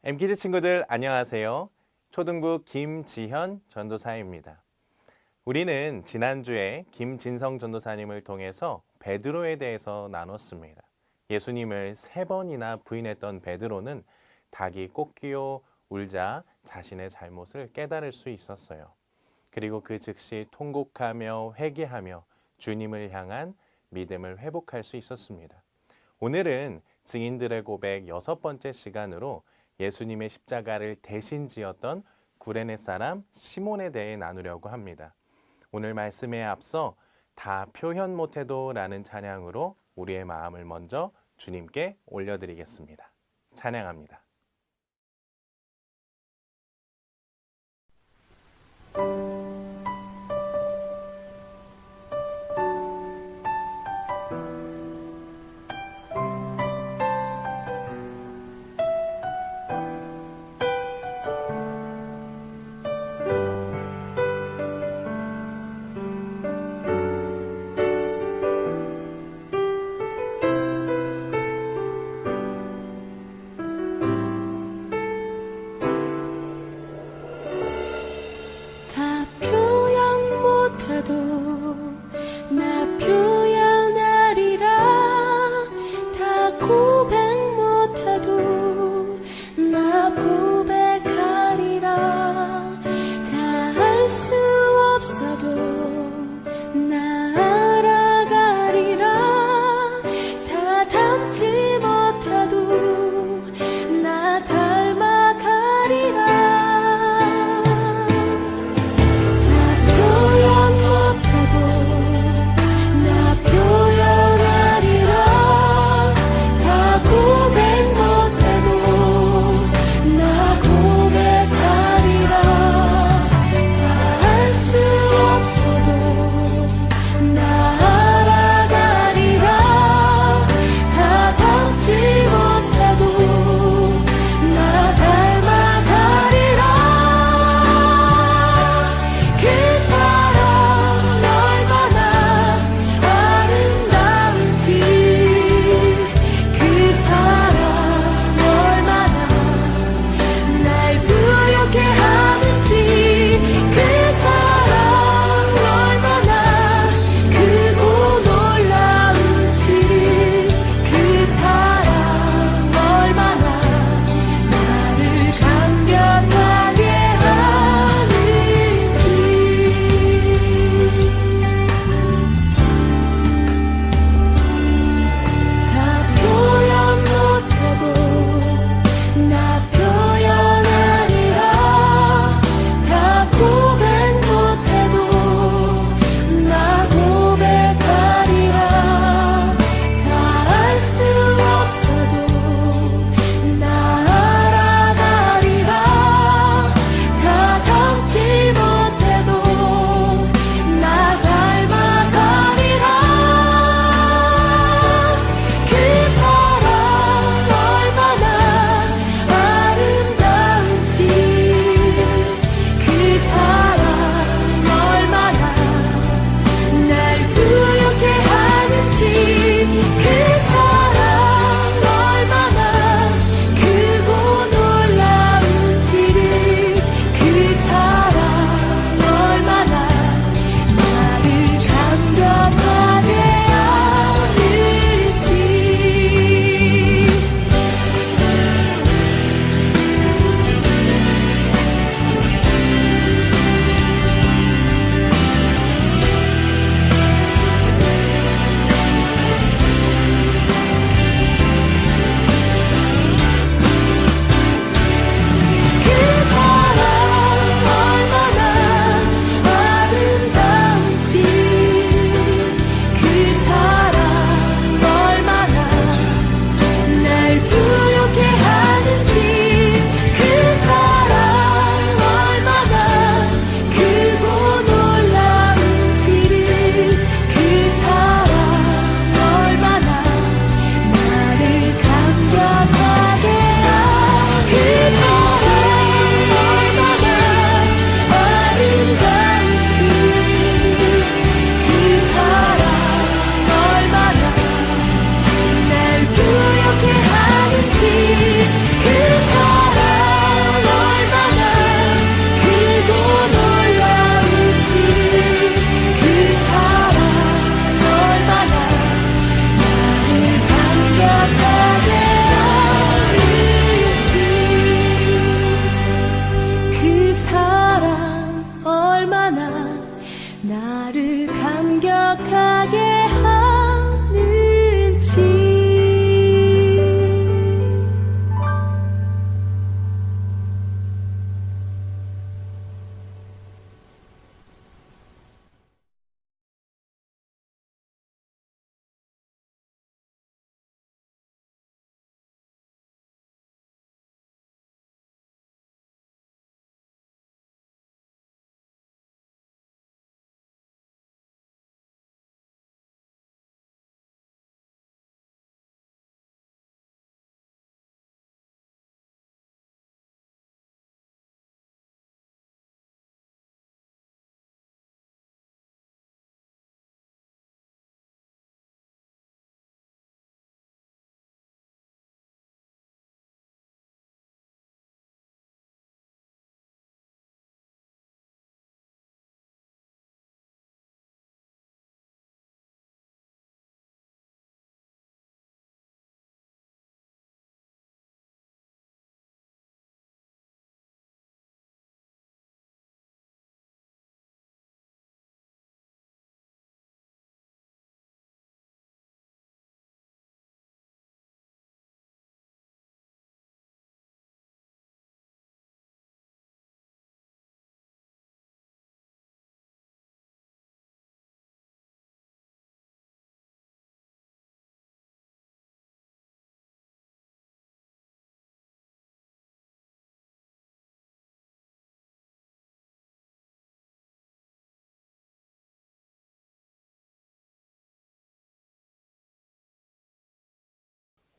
엠키즈 친구들 안녕하세요. 초등부 김지현 전도사입니다. 우리는 지난주에 김진성 전도사님을 통해서 베드로에 대해서 나눴습니다. 예수님을 3번이나 부인했던 베드로는 닭이 꽃기어 울자 자신의 잘못을 깨달을 수 있었어요. 그리고 그 즉시 통곡하며 회개하며 주님을 향한 믿음을 회복할 수 있었습니다. 오늘은 증인들의 고백 6번째 시간으로 예수님의 십자가를 대신 지었던 구레네 사람 시몬에 대해 나누려고 합니다. 오늘 말씀에 앞서 다 표현 못해도 라는 찬양으로 우리의 마음을 먼저 주님께 올려드리겠습니다. 찬양합니다.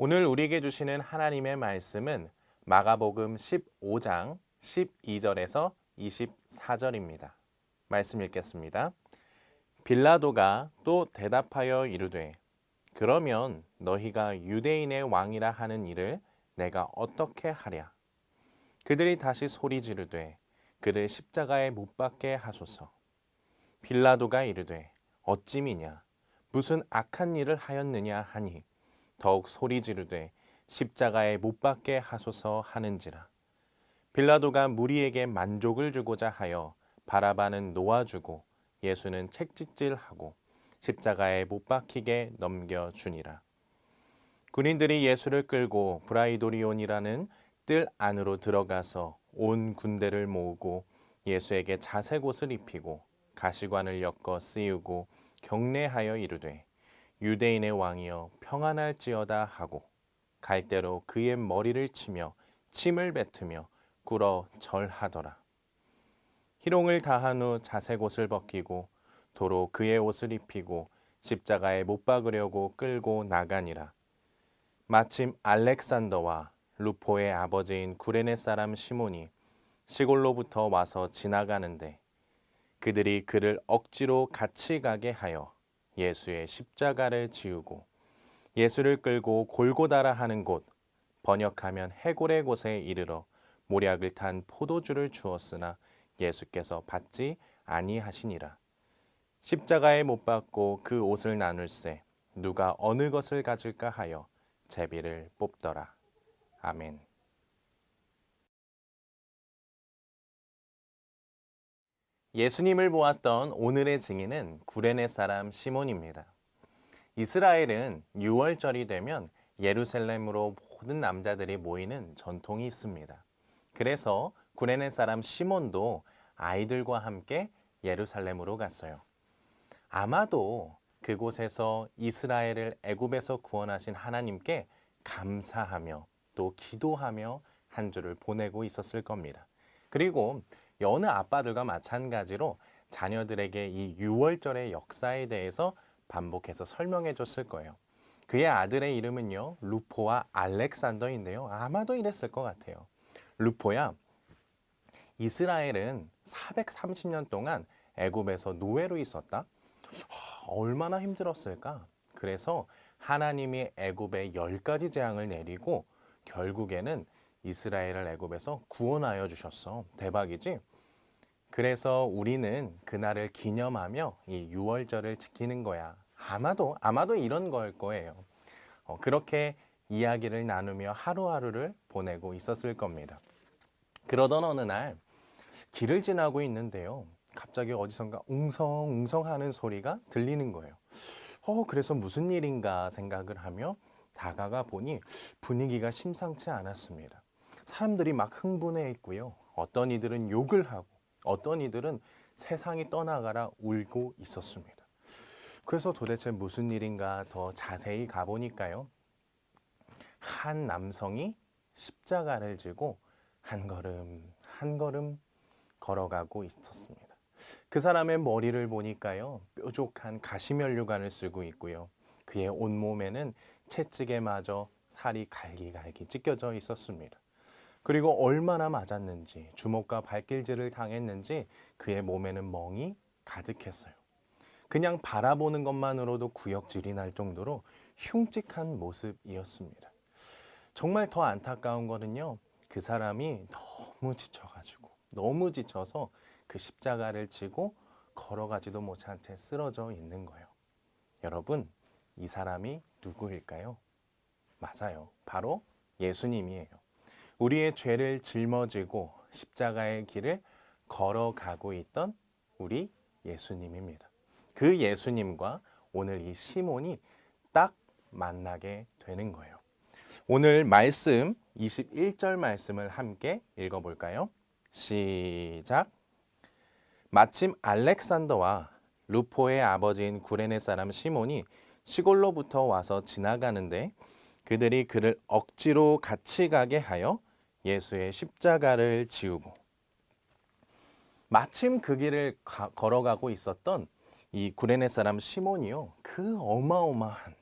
오늘 우리에게 주시는 하나님의 말씀은 마가복음 15장 12절에서 24절입니다. 말씀 읽겠습니다. 빌라도가 또 대답하여 이르되 그러면 너희가 유대인의 왕이라 하는 이를 내가 어떻게 하랴? 그들이 다시 소리 지르되 그를 십자가에 못 박게 하소서. 빌라도가 이르되 어찌미냐 무슨 악한 일을 하였느냐 하니 더욱 소리 지르되 십자가에 못 박게 하소서 하는지라. 빌라도가 무리에게 만족을 주고자 하여 바라바는 놓아주고 예수는 책짓질하고 십자가에 못 박히게 넘겨주니라. 군인들이 예수를 끌고 브라이도리온이라는 뜰 안으로 들어가서 온 군대를 모으고 예수에게 자색 옷을 입히고 가시관을 엮어 씌우고 경례하여 이르되 유대인의 왕이여 평안할지어다 하고 갈대로 그의 머리를 치며 침을 뱉으며 꿇어 절하더라. 희롱을 다한 후 자색 옷을 벗기고 도로 그의 옷을 입히고 십자가에 못 박으려고 끌고 나가니라. 마침 알렉산더와 루포의 아버지인 구레네 사람 시몬이 시골로부터 와서 지나가는데 그들이 그를 억지로 같이 가게 하여 예수의 십자가를 지우고 예수를 끌고 골고다라 하는 곳, 번역하면 해골의 곳에 이르러 모략을 탄 포도주를 주었으나 예수께서 받지 아니하시니라. 십자가에 못 박고 그 옷을 나눌세 누가 어느 것을 가질까 하여 제비를 뽑더라. 아멘. 예수님을 보았던 오늘의 증인은 구레네 사람 시몬입니다. 이스라엘은 6월절이 되면 예루살렘으로 모든 남자들이 모이는 전통이 있습니다. 그래서 구레네 사람 시몬도 아이들과 함께 예루살렘으로 갔어요. 아마도 그곳에서 이스라엘을 애굽에서 구원하신 하나님께 감사하며 또 기도하며 한 주를 보내고 있었을 겁니다. 그리고 여느 아빠들과 마찬가지로 자녀들에게 이 6월절의 역사에 대해서 반복해서 설명해 줬을 거예요. 그의 아들의 이름은요, 루포와 알렉산더인데요. 아마도 이랬을 것 같아요. 루포야, 이스라엘은 430년 동안 애굽에서 노예로 있었다. 얼마나 힘들었을까? 그래서 하나님이 애굽에 10가지 재앙을 내리고 결국에는 이스라엘을 애굽에서 구원하여 주셨어. 대박이지? 그래서 우리는 그날을 기념하며 이 6월절을 지키는 거야. 아마도 이런 걸 거예요. 그렇게 이야기를 나누며 하루하루를 보내고 있었을 겁니다. 그러던 어느 날 길을 지나고 있는데요. 갑자기 어디선가 웅성웅성 하는 소리가 들리는 거예요. 그래서 무슨 일인가 생각을 하며 다가가 보니 분위기가 심상치 않았습니다. 사람들이 막 흥분해 있고요. 어떤 이들은 욕을 하고 어떤 이들은 세상이 떠나가라 울고 있었습니다. 그래서 도대체 무슨 일인가 더 자세히 가보니까요. 한 남성이 십자가를 지고 한 걸음 한 걸음 걸어가고 있었습니다. 그 사람의 머리를 보니까요. 뾰족한 가시면류관을 쓰고 있고요. 그의 온몸에는 채찍에 맞아 살이 갈기갈기 찢겨져 있었습니다. 그리고 얼마나 맞았는지 주먹과 발길질을 당했는지 그의 몸에는 멍이 가득했어요. 그냥 바라보는 것만으로도 구역질이 날 정도로 흉측한 모습이었습니다. 정말 더 안타까운 거는요. 그 사람이 너무 지쳐서 그 십자가를 지고 걸어가지도 못한 채 쓰러져 있는 거예요. 여러분, 이 사람이 누구일까요? 맞아요. 바로 예수님이에요. 우리의 죄를 짊어지고 십자가의 길을 걸어가고 있던 우리 예수님입니다. 그 예수님과 오늘 이 시몬이 딱 만나게 되는 거예요. 오늘 말씀 21절 말씀을 함께 읽어볼까요? 시작. 마침 알렉산더와 루포의 아버지인 구레네 사람 시몬이 시골로부터 와서 지나가는데 그들이 그를 억지로 같이 가게 하여 예수의 십자가를 지우고 마침 그 길을 걸어가고 있었던 이 구레네 사람 시몬이요. 그 어마어마한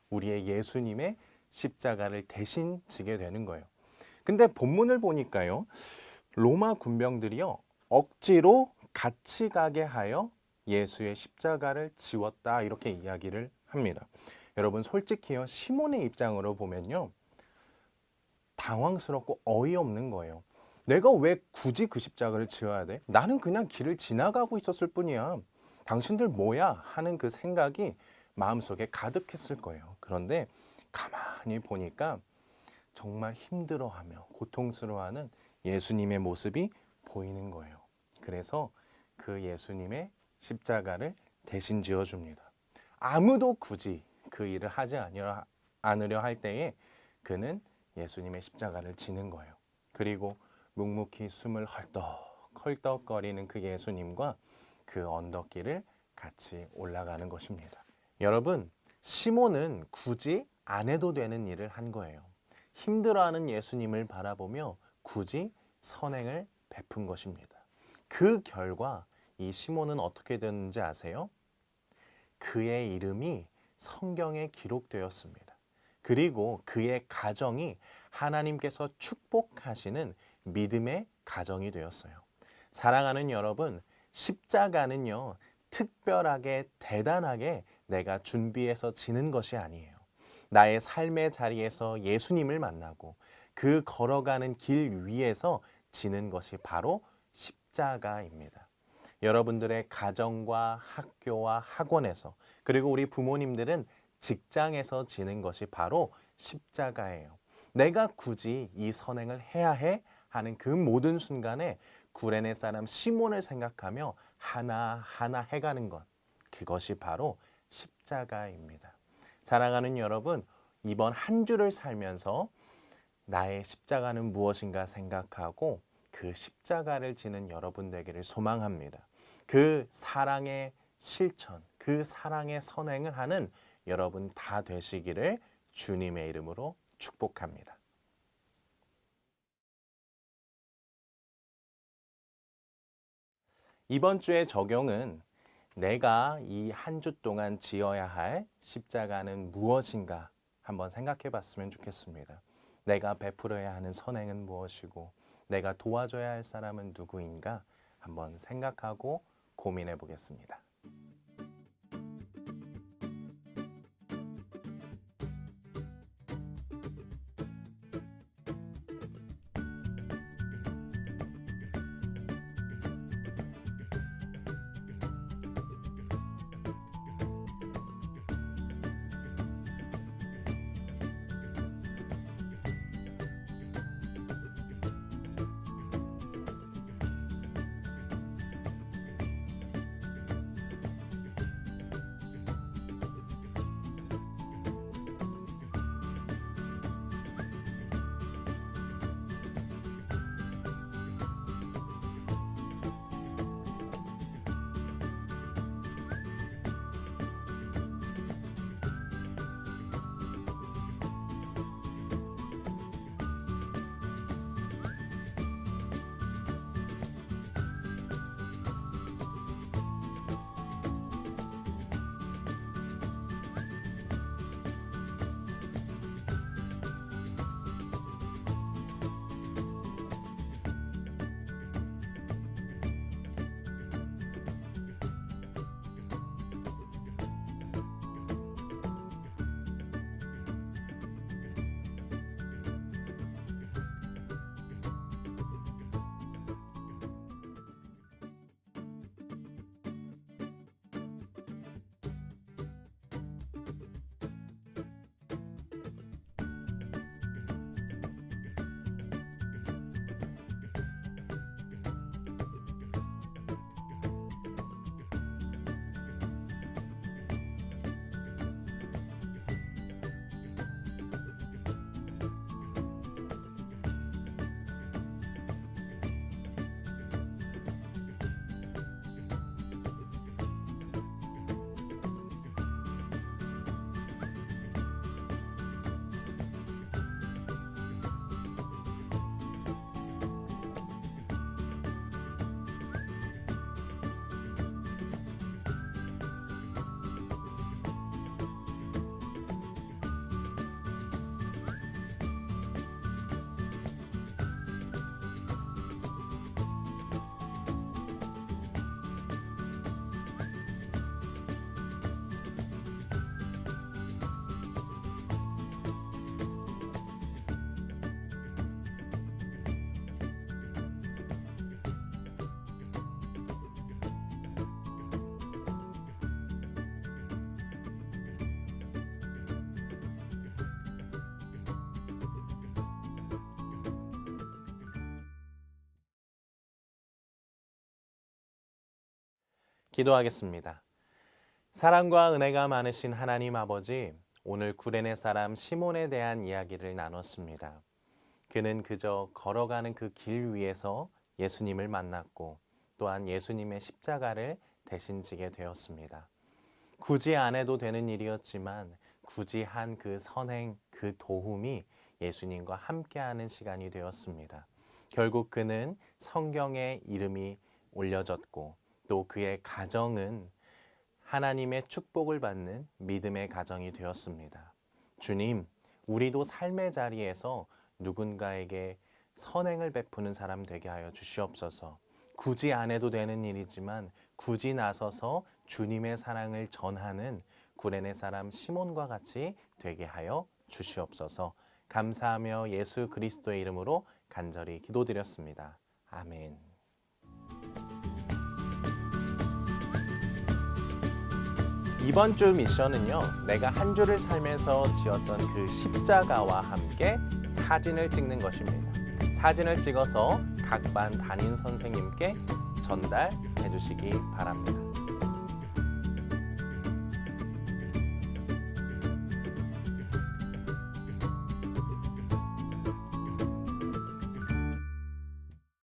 우리의 예수님의 십자가를 대신 지게 되는 거예요. 근데 본문을 보니까요. 로마 군병들이요. 억지로 같이 가게 하여 예수의 십자가를 지웠다 이렇게 이야기를 합니다. 여러분 솔직히요. 시몬의 입장으로 보면요. 당황스럽고 어이없는 거예요. 내가 왜 굳이 그 십자가를 지어야 돼? 나는 그냥 길을 지나가고 있었을 뿐이야. 당신들 뭐야? 하는 그 생각이 마음속에 가득했을 거예요. 그런데 가만히 보니까 정말 힘들어하며 고통스러워하는 예수님의 모습이 보이는 거예요. 그래서 그 예수님의 십자가를 대신 지어줍니다. 아무도 굳이 그 일을 하지 않으려 할 때에 그는 예수님의 십자가를 지는 거예요. 그리고 묵묵히 숨을 헐떡헐떡거리는 그 예수님과 그 언덕길을 같이 올라가는 것입니다. 여러분, 시몬은 굳이 안 해도 되는 일을 한 거예요. 힘들어하는 예수님을 바라보며 굳이 선행을 베푼 것입니다. 그 결과 이 시몬은 어떻게 됐는지 아세요? 그의 이름이 성경에 기록되었습니다. 그리고 그의 가정이 하나님께서 축복하시는 믿음의 가정이 되었어요. 사랑하는 여러분, 십자가는요, 특별하게 대단하게 내가 준비해서 지는 것이 아니에요. 나의 삶의 자리에서 예수님을 만나고 그 걸어가는 길 위에서 지는 것이 바로 십자가입니다. 여러분들의 가정과 학교와 학원에서 그리고 우리 부모님들은 직장에서 지는 것이 바로 십자가예요. 내가 굳이 이 선행을 해야 해 하는 그 모든 순간에 구레네 사람 시몬을 생각하며 하나하나 해가는 것, 그것이 바로 십자가입니다. 사랑하는 여러분, 이번 한 주를 살면서 나의 십자가는 무엇인가 생각하고 그 십자가를 지는 여러분 되기를 소망합니다. 그 사랑의 실천, 그 사랑의 선행을 하는 여러분 다 되시기를 주님의 이름으로 축복합니다. 이번 주의 적용은 내가 이 한 주 동안 지어야 할 십자가는 무엇인가 한번 생각해 봤으면 좋겠습니다. 내가 베풀어야 하는 선행은 무엇이고 내가 도와줘야 할 사람은 누구인가 한번 생각하고 고민해 보겠습니다. 기도하겠습니다. 사랑과 은혜가 많으신 하나님 아버지, 오늘 구레네 사람 시몬에 대한 이야기를 나눴습니다. 그는 그저 걸어가는 그 길 위에서 예수님을 만났고 또한 예수님의 십자가를 대신 지게 되었습니다. 굳이 안 해도 되는 일이었지만 굳이 한 그 선행, 그 도움이 예수님과 함께하는 시간이 되었습니다. 결국 그는 성경에 이름이 올려졌고 또 그의 가정은 하나님의 축복을 받는 믿음의 가정이 되었습니다. 주님, 우리도 삶의 자리에서 누군가에게 선행을 베푸는 사람 되게 하여 주시옵소서. 굳이 안 해도 되는 일이지만 굳이 나서서 주님의 사랑을 전하는 구레네 사람 시몬과 같이 되게 하여 주시옵소서. 감사하며 예수 그리스도의 이름으로 간절히 기도드렸습니다. 아멘. 이번 주 미션은요, 내가 한 주를 살면서 지었던 그 십자가와 함께 사진을 찍는 것입니다. 사진을 찍어서 각 반 담임 선생님께 전달해 주시기 바랍니다.